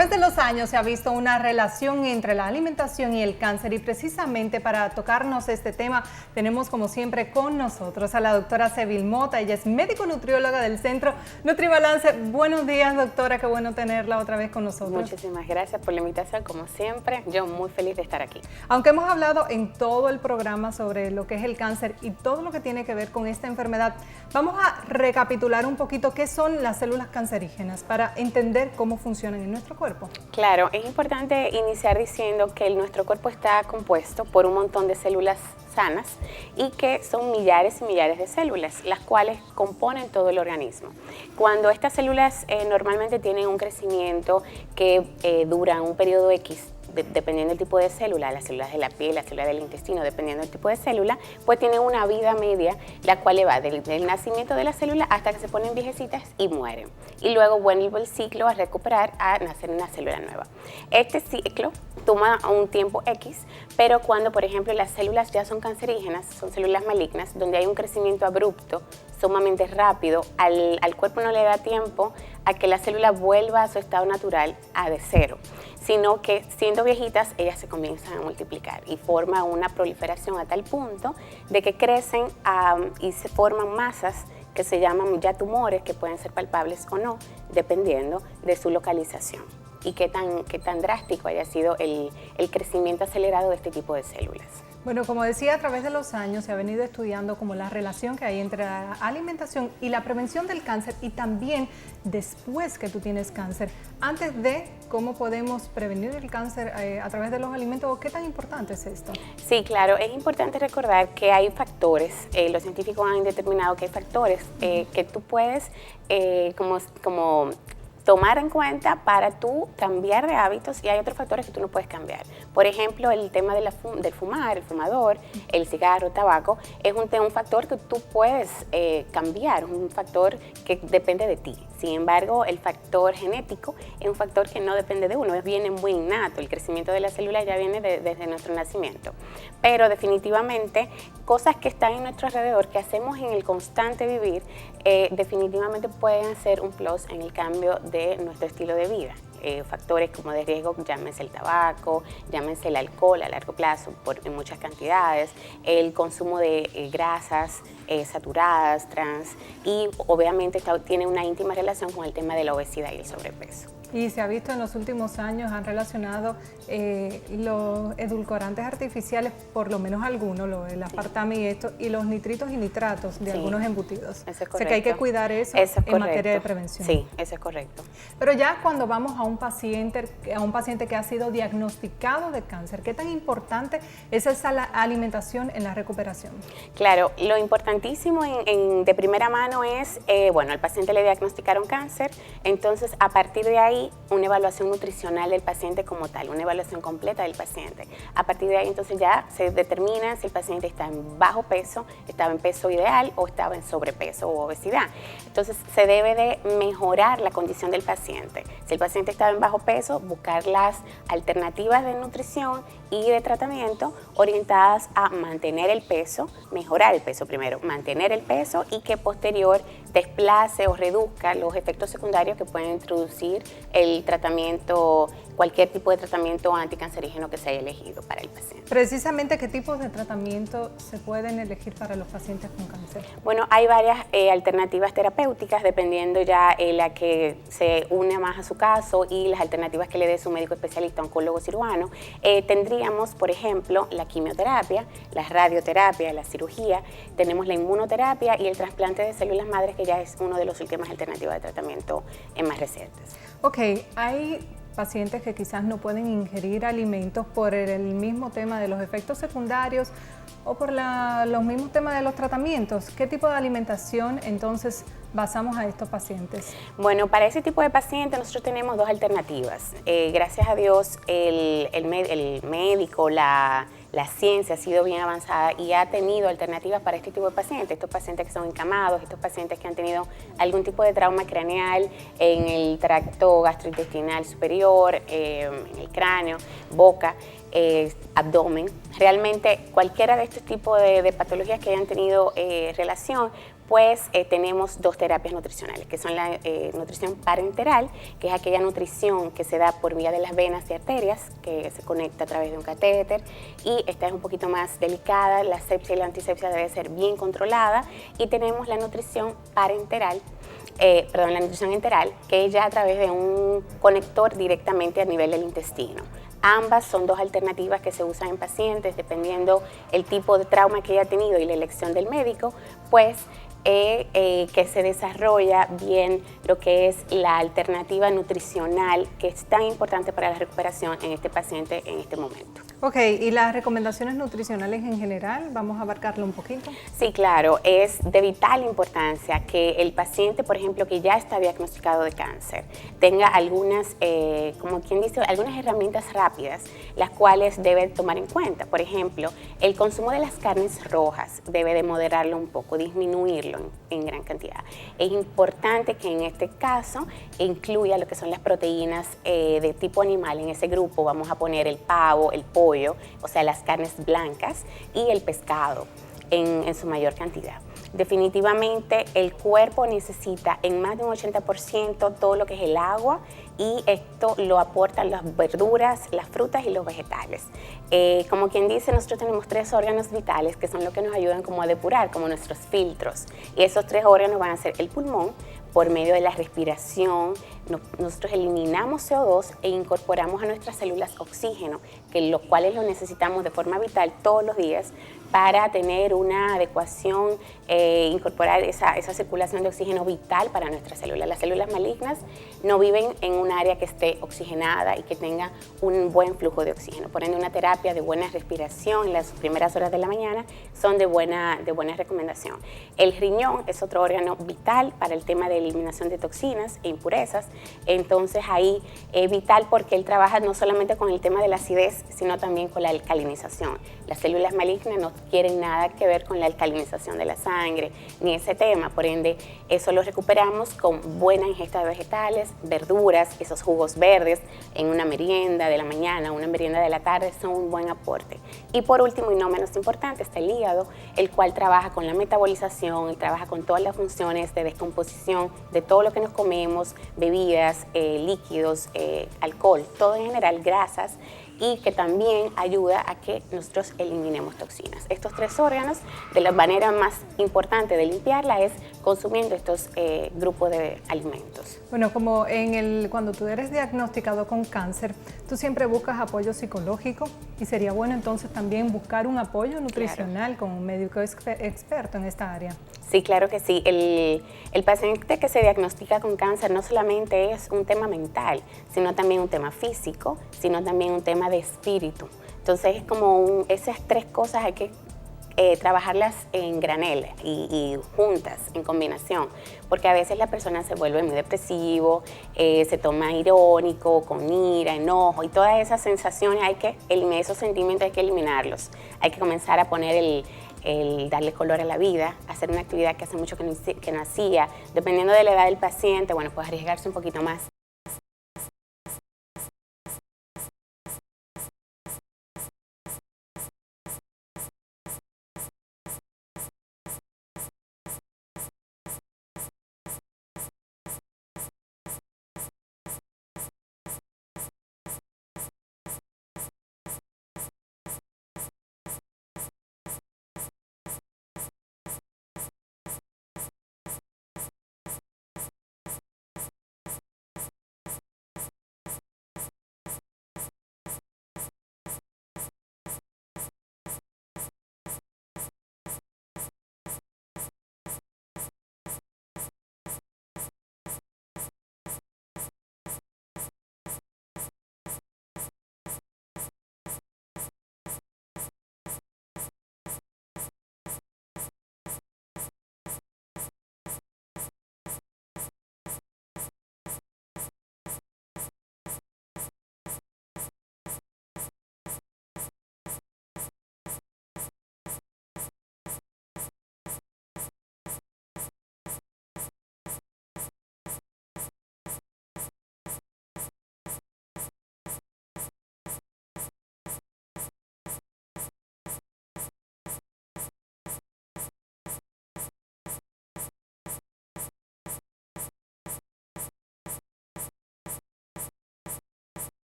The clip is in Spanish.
través de los años se ha visto una relación entre la alimentación y el cáncer y precisamente para tocarnos este tema tenemos como siempre con nosotros a la doctora Sevil Mota. Ella es médico nutrióloga del Centro NutriBalance. Buenos días, doctora, qué bueno tenerla otra vez con nosotros. Muchísimas gracias por la invitación, como siempre, yo muy feliz de estar aquí. Aunque hemos hablado en todo el programa sobre lo que es el cáncer y todo lo que tiene que ver con esta enfermedad, vamos a recapitular un poquito qué son las células cancerígenas para entender cómo funcionan en nuestro cuerpo. Claro, es importante iniciar diciendo que nuestro cuerpo está compuesto por un montón de células sanas y que son millares y millares de células, las cuales componen todo el organismo. Cuando estas células normalmente tienen un crecimiento que dura un periodo X, dependiendo del tipo de célula, las células de la piel, las células del intestino, dependiendo del tipo de célula, pues tienen una vida media, la cual va del nacimiento de la célula hasta que se ponen viejecitas y mueren. Y luego vuelve el ciclo a recuperar, a nacer una célula nueva. Este ciclo toma un tiempo X, pero cuando, por ejemplo, las células ya son cancerígenas, son células malignas, donde hay un crecimiento abrupto, sumamente rápido, al cuerpo no le da tiempo a que la célula vuelva a su estado natural, de cero, sino que siendo viejitas, ellas se comienzan a multiplicar y forma una proliferación a tal punto de que crecen y se forman masas que se llaman ya tumores, que pueden ser palpables o no, dependiendo de su localización y qué tan drástico haya sido el crecimiento acelerado de este tipo de células. Bueno, como decía, a través de los años se ha venido estudiando como la relación que hay entre la alimentación y la prevención del cáncer y también después que tú tienes cáncer. Antes de cómo podemos prevenir el cáncer a través de los alimentos, ¿qué tan importante es esto? Sí, claro, es importante recordar que hay factores, los científicos han determinado que hay factores que tú puedes como tomar en cuenta para tú cambiar de hábitos y hay otros factores que tú no puedes cambiar. Por ejemplo, el tema del fumar, el fumador, el cigarro, el tabaco, es un factor que tú puedes cambiar, un factor que depende de ti. Sin embargo, el factor genético es un factor que no depende de uno, viene muy innato, el crecimiento de la célula ya viene desde nuestro nacimiento. Pero definitivamente, cosas que están en nuestro alrededor, que hacemos en el constante vivir, definitivamente pueden ser un plus en el cambio de nuestro estilo de vida. Factores como de riesgo, llámense el tabaco, llámense el alcohol a largo plazo en muchas cantidades, el consumo de grasas saturadas, trans y obviamente tiene una íntima relación con el tema de la obesidad y el sobrepeso. Y se ha visto en los últimos años, han relacionado los edulcorantes artificiales, por lo menos algunos, el aspartame y esto, y los nitritos y nitratos de algunos embutidos. Eso es correcto. O sea que hay que cuidar eso en materia de prevención. Sí, eso es correcto. Pero ya cuando vamos a un paciente que ha sido diagnosticado de cáncer, ¿qué tan importante es esa alimentación en la recuperación? Claro, lo importantísimo de primera mano es, al paciente le diagnosticaron cáncer, entonces a partir de ahí una evaluación nutricional del paciente como tal, una evaluación completa del paciente. A partir de ahí entonces ya se determina si el paciente está en bajo peso, estaba en peso ideal o estaba en sobrepeso o obesidad. Entonces se debe de mejorar la condición del paciente. Si el paciente estaba en bajo peso, buscar las alternativas de nutrición y de tratamiento orientadas a mantener el peso, mejorar el peso primero, mantener el peso y que posterior desplace o reduzca los efectos secundarios que pueden introducir el tratamiento, cualquier tipo de tratamiento anticancerígeno que se haya elegido para el paciente. Precisamente, ¿qué tipos de tratamiento se pueden elegir para los pacientes con cáncer? Bueno, hay varias alternativas terapéuticas dependiendo ya la que se une más a su caso y las alternativas que le dé su médico especialista, oncólogo cirujano. Tendríamos, por ejemplo, la quimioterapia, la radioterapia, la cirugía, tenemos la inmunoterapia y el trasplante de células madres, que ya es una de las últimas alternativas de tratamiento más recientes. Ok, hay pacientes que quizás no pueden ingerir alimentos por el mismo tema de los efectos secundarios o por los mismos temas de los tratamientos. ¿Qué tipo de alimentación entonces basamos a estos pacientes? Bueno, para ese tipo de pacientes nosotros tenemos dos alternativas. Gracias a Dios el médico, la ciencia ha sido bien avanzada y ha tenido alternativas para este tipo de pacientes, estos pacientes que son encamados, estos pacientes que han tenido algún tipo de trauma craneal en el tracto gastrointestinal superior, en el cráneo, boca, abdomen. Realmente cualquiera de estos tipos de patologías que hayan tenido relación pues tenemos dos terapias nutricionales, que son la nutrición parenteral, que es aquella nutrición que se da por vía de las venas y arterias, que se conecta a través de un catéter, y esta es un poquito más delicada, la asepsia y la antisepsia debe ser bien controlada, y tenemos la nutrición parenteral, la nutrición enteral, que es ya a través de un conector directamente a nivel del intestino. Ambas son dos alternativas que se usan en pacientes dependiendo el tipo de trauma que haya tenido y la elección del médico, pues que se desarrolla bien lo que es la alternativa nutricional que es tan importante para la recuperación en este paciente en este momento. Ok, ¿y las recomendaciones nutricionales en general? Vamos a abarcarlo un poquito. Sí, claro, es de vital importancia que el paciente, por ejemplo, que ya está diagnosticado de cáncer, tenga algunas, como quien dice, algunas herramientas rápidas, las cuales debe tomar en cuenta. Por ejemplo, el consumo de las carnes rojas debe de moderarlo un poco, disminuirlo en gran cantidad. Es importante que en este caso incluya lo que son las proteínas de tipo animal. En ese grupo vamos a poner el pavo, el pollo, o sea, las carnes blancas y el pescado en su mayor cantidad. Definitivamente el cuerpo necesita en más de un 80% todo lo que es el agua, y esto lo aportan las verduras, las frutas y los vegetales. Como quien dice, nosotros tenemos 3 órganos vitales que son los que nos ayudan como a depurar, como nuestros filtros. Y esos 3 órganos van a ser el pulmón, por medio de la respiración. Nosotros eliminamos CO2 e incorporamos a nuestras células oxígeno, que los cuales lo necesitamos de forma vital todos los días para tener una adecuación, incorporar esa circulación de oxígeno vital para nuestras células. Las células malignas no viven en un área que esté oxigenada y que tenga un buen flujo de oxígeno. Por ende, una terapia de buena respiración en las primeras horas de la mañana son de buena recomendación. El riñón es otro órgano vital para el tema de eliminación de toxinas e impurezas. Entonces ahí es vital porque él trabaja no solamente con el tema de la acidez, sino también con la alcalinización. Las células malignas no quieren nada que ver con la alcalinización de la sangre, ni ese tema. Por ende, eso lo recuperamos con buena ingesta de vegetales, verduras, esos jugos verdes en una merienda de la mañana, una merienda de la tarde, son un buen aporte. Y por último, y no menos importante, está el hígado, el cual trabaja con la metabolización y trabaja con todas las funciones de descomposición de todo lo que nos comemos, bebidas, líquidos, alcohol, todo en general, grasas, y que también ayuda a que nosotros eliminemos toxinas. Estos 3 órganos, de la manera más importante de limpiarla es consumiendo estos grupos de alimentos. Bueno, como cuando tú eres diagnosticado con cáncer, tú siempre buscas apoyo psicológico, y sería bueno entonces también buscar un apoyo nutricional con un médico experto en esta área. Sí, claro que sí. El paciente que se diagnostica con cáncer no solamente es un tema mental, sino también un tema físico, sino también un tema de espíritu. Entonces es como esas 3 cosas hay que trabajarlas en granel y juntas, en combinación, porque a veces la persona se vuelve muy depresivo, se toma irónico, con ira, enojo, y todas esas sensaciones esos sentimientos hay que eliminarlos. Hay que comenzar a poner el darle color a la vida, hacer una actividad que hace mucho que no hacía. Dependiendo de la edad del paciente, bueno, pues arriesgarse un poquito más